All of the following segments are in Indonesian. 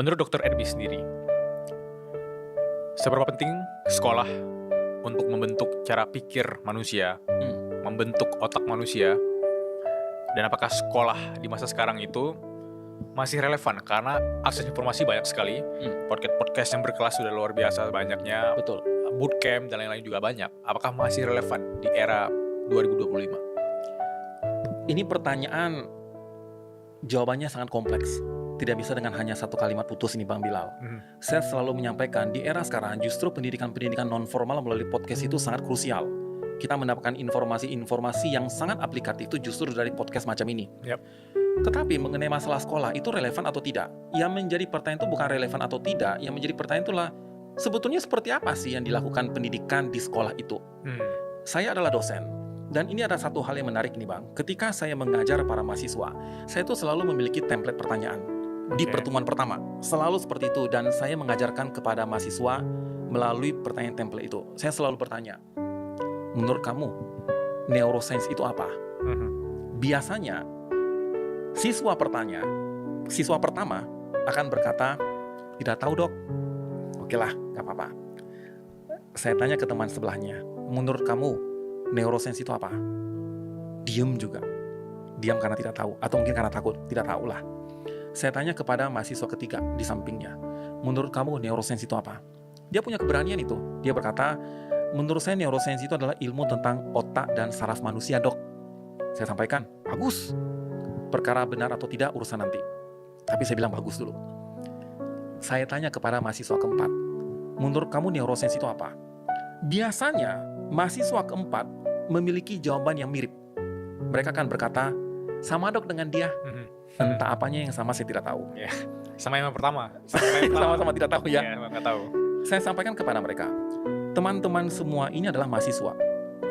Menurut Dr. Edby sendiri, seberapa penting sekolah untuk membentuk cara pikir manusia, membentuk otak manusia, dan apakah sekolah di masa sekarang itu masih relevan karena akses informasi banyak sekali, podcast yang berkelas sudah luar biasa banyaknya, Betul. bootcamp dan lain-lain juga banyak. Apakah masih relevan di era 2025? Ini pertanyaan jawabannya sangat kompleks. Tidak bisa dengan hanya satu kalimat putus ini Bang Bilal. Saya selalu menyampaikan di era sekarang justru pendidikan non formal melalui podcast itu sangat krusial. Kita mendapatkan informasi-informasi yang sangat aplikatif itu justru dari podcast macam ini. Yap. Tetapi mengenai masalah sekolah itu relevan atau tidak? Yang menjadi pertanyaan itu bukan relevan atau tidak. Yang menjadi pertanyaan itulah sebetulnya seperti apa sih yang dilakukan pendidikan di sekolah itu? Saya adalah dosen. Dan ini ada satu hal yang menarik nih Bang. Ketika saya mengajar para mahasiswa, saya tuh selalu memiliki template pertanyaan. Di pertemuan pertama, selalu seperti itu. Dan saya mengajarkan kepada mahasiswa melalui pertanyaan template itu. Saya selalu bertanya, menurut kamu, neuroscience itu apa? Biasanya, siswa pertama akan berkata, tidak tahu dok. Oke lah, gak apa-apa. Saya tanya ke teman sebelahnya, menurut kamu, neuroscience itu apa? Diam juga. Diam karena tidak tahu. Atau mungkin karena takut, tidak tahu lah. Saya tanya kepada mahasiswa ketiga di sampingnya, menurut kamu neuroscience itu apa? Dia punya keberanian itu. Dia berkata, menurut saya neuroscience itu adalah ilmu tentang otak dan saraf manusia dok. Saya sampaikan, bagus. Perkara benar atau tidak urusan nanti. Tapi saya bilang bagus dulu. Saya tanya kepada mahasiswa keempat, menurut kamu neuroscience itu apa? Biasanya mahasiswa keempat memiliki jawaban yang mirip. Mereka akan berkata, sama dok dengan dia. Entah apanya yang sama saya tidak tahu. Sama yang pertama. Sama-sama tidak tahu ya. Nggak tahu. Saya sampaikan kepada mereka, teman-teman semua ini adalah mahasiswa.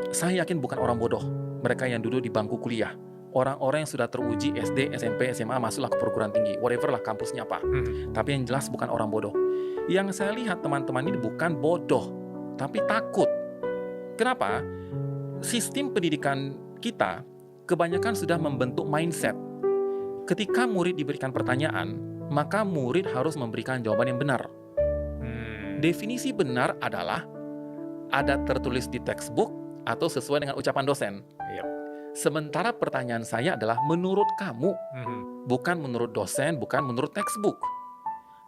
Saya yakin bukan orang bodoh. Mereka yang duduk di bangku kuliah. Orang-orang yang sudah teruji SD, SMP, SMA, masuklah ke perguruan tinggi. Whatever lah kampusnya apa. Tapi yang jelas bukan orang bodoh. Yang saya lihat teman-teman ini bukan bodoh, tapi takut. Kenapa? Sistem pendidikan kita kebanyakan sudah membentuk mindset. Ketika murid diberikan pertanyaan, maka murid harus memberikan jawaban yang benar. Definisi benar adalah ada tertulis di textbook atau sesuai dengan ucapan dosen. Sementara pertanyaan saya adalah menurut kamu, bukan menurut dosen, bukan menurut textbook.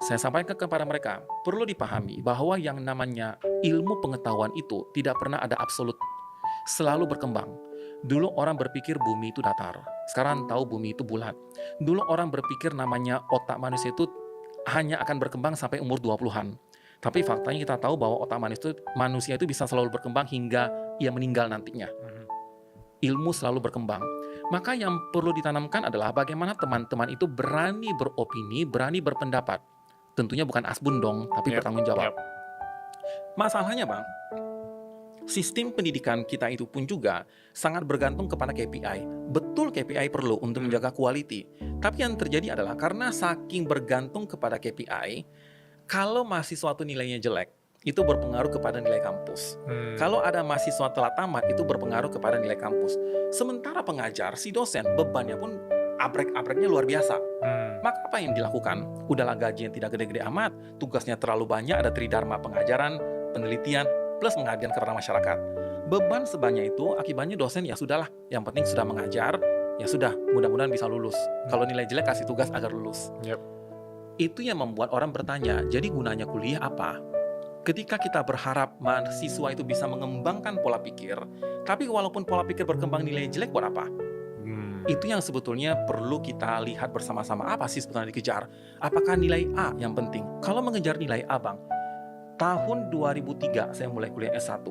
Saya sampaikan kepada mereka, perlu dipahami bahwa yang namanya ilmu pengetahuan itu tidak pernah ada absolut, selalu berkembang. Dulu orang berpikir bumi itu datar, sekarang tahu bumi itu bulat. Dulu orang berpikir namanya otak manusia itu hanya akan berkembang sampai umur 20-an. Tapi faktanya kita tahu bahwa otak manusia itu bisa selalu berkembang hingga ia meninggal nantinya. Ilmu selalu berkembang. Maka yang perlu ditanamkan adalah bagaimana teman-teman itu berani beropini, berani berpendapat. Tentunya bukan asbun dong, tapi bertanggung jawab. Masalahnya Bang, sistem pendidikan kita itu pun juga sangat bergantung kepada KPI. Betul KPI perlu untuk menjaga quality. Tapi yang terjadi adalah karena saking bergantung kepada KPI, kalau mahasiswa itu nilainya jelek, itu berpengaruh kepada nilai kampus. Kalau ada mahasiswa telat tamat, itu berpengaruh kepada nilai kampus. Sementara pengajar, si dosen, bebannya pun abrek-abreknya luar biasa. Maka apa yang dilakukan? Udahlah gaji yang tidak gede-gede amat, tugasnya terlalu banyak, ada tridharma pengajaran, penelitian, plus mengabdikan kepada masyarakat. Beban sebanyak itu akibatnya dosen ya sudahlah, yang penting sudah mengajar, ya sudah, mudah-mudahan bisa lulus. Kalau nilai jelek kasih tugas agar lulus. Itu yang membuat orang bertanya, jadi gunanya kuliah apa? Ketika kita berharap mahasiswa itu bisa mengembangkan pola pikir, tapi walaupun pola pikir berkembang nilai jelek buat apa? Itu yang sebetulnya perlu kita lihat bersama-sama, apa sih sebetulnya dikejar? Apakah nilai A yang penting? Kalau mengejar nilai A Bang, tahun 2003 saya mulai kuliah S1.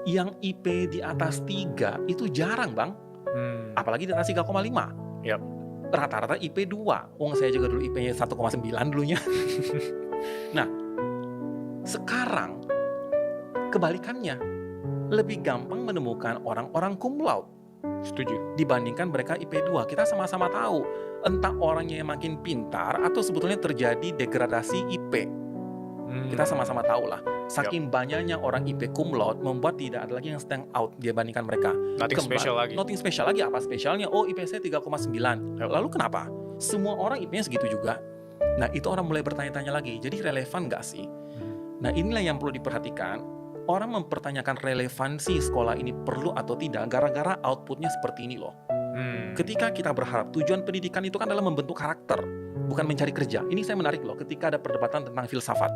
Yang IP di atas 3 itu jarang Bang. Apalagi di atas 3,5. Rata-rata IP 2. Saya juga dulu IP-nya 1,9 dulunya. Nah, sekarang kebalikannya. Lebih gampang menemukan orang-orang cum laude. Setuju. Dibandingkan mereka IP 2. Kita sama-sama tahu, entah orangnya yang makin pintar atau sebetulnya terjadi degradasi IP. Kita sama-sama tahu lah. Saking banyaknya orang IP cum laude membuat tidak ada lagi yang stand out dibandingkan mereka. Nothing special lagi. Nothing special lagi. Apa spesialnya? Oh, IP saya 3,9. Lalu kenapa? Semua orang IP-nya segitu juga. Nah, itu orang mulai bertanya-tanya lagi, jadi relevan nggak sih? Nah, inilah yang perlu diperhatikan. Orang mempertanyakan relevansi sekolah ini perlu atau tidak gara-gara outputnya seperti ini loh. Ketika kita berharap tujuan pendidikan itu kan adalah membentuk karakter, bukan mencari kerja. Ini saya menarik loh ketika ada perdebatan tentang filsafat.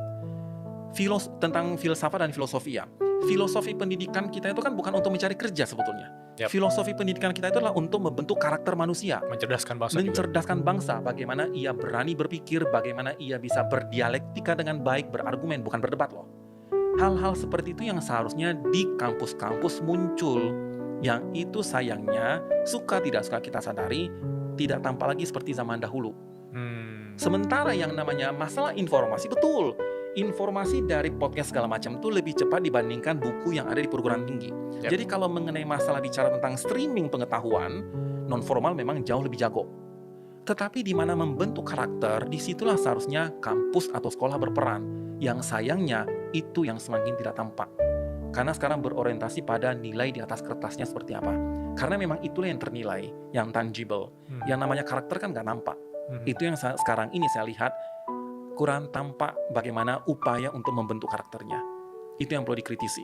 Tentang filsafat dan filosofi ya. Filosofi pendidikan kita itu kan bukan untuk mencari kerja sebetulnya. Yap. Filosofi pendidikan kita itu adalah untuk membentuk karakter manusia. Mencerdaskan bangsa. Mencerdaskan bangsa, bagaimana ia berani berpikir, bagaimana ia bisa berdialektika dengan baik, berargumen, bukan berdebat loh. Hal-hal seperti itu yang seharusnya di kampus-kampus muncul. Yang itu sayangnya, suka tidak suka kita sadari, tidak tampak lagi seperti zaman dahulu. Sementara yang namanya masalah informasi, betul. Informasi dari podcast segala macam itu lebih cepat dibandingkan buku yang ada di perguruan tinggi. Yap. Jadi kalau mengenai masalah bicara tentang streaming pengetahuan, non formal memang jauh lebih jago. Tetapi di mana membentuk karakter, disitulah seharusnya kampus atau sekolah berperan. Yang sayangnya itu yang semakin tidak tampak. Karena sekarang berorientasi pada nilai di atas kertasnya seperti apa. Karena memang itulah yang ternilai, yang tangible. Yang namanya karakter kan nggak nampak. Itu yang sekarang ini saya lihat kurang tampak bagaimana upaya untuk membentuk karakternya. Itu yang perlu dikritisi.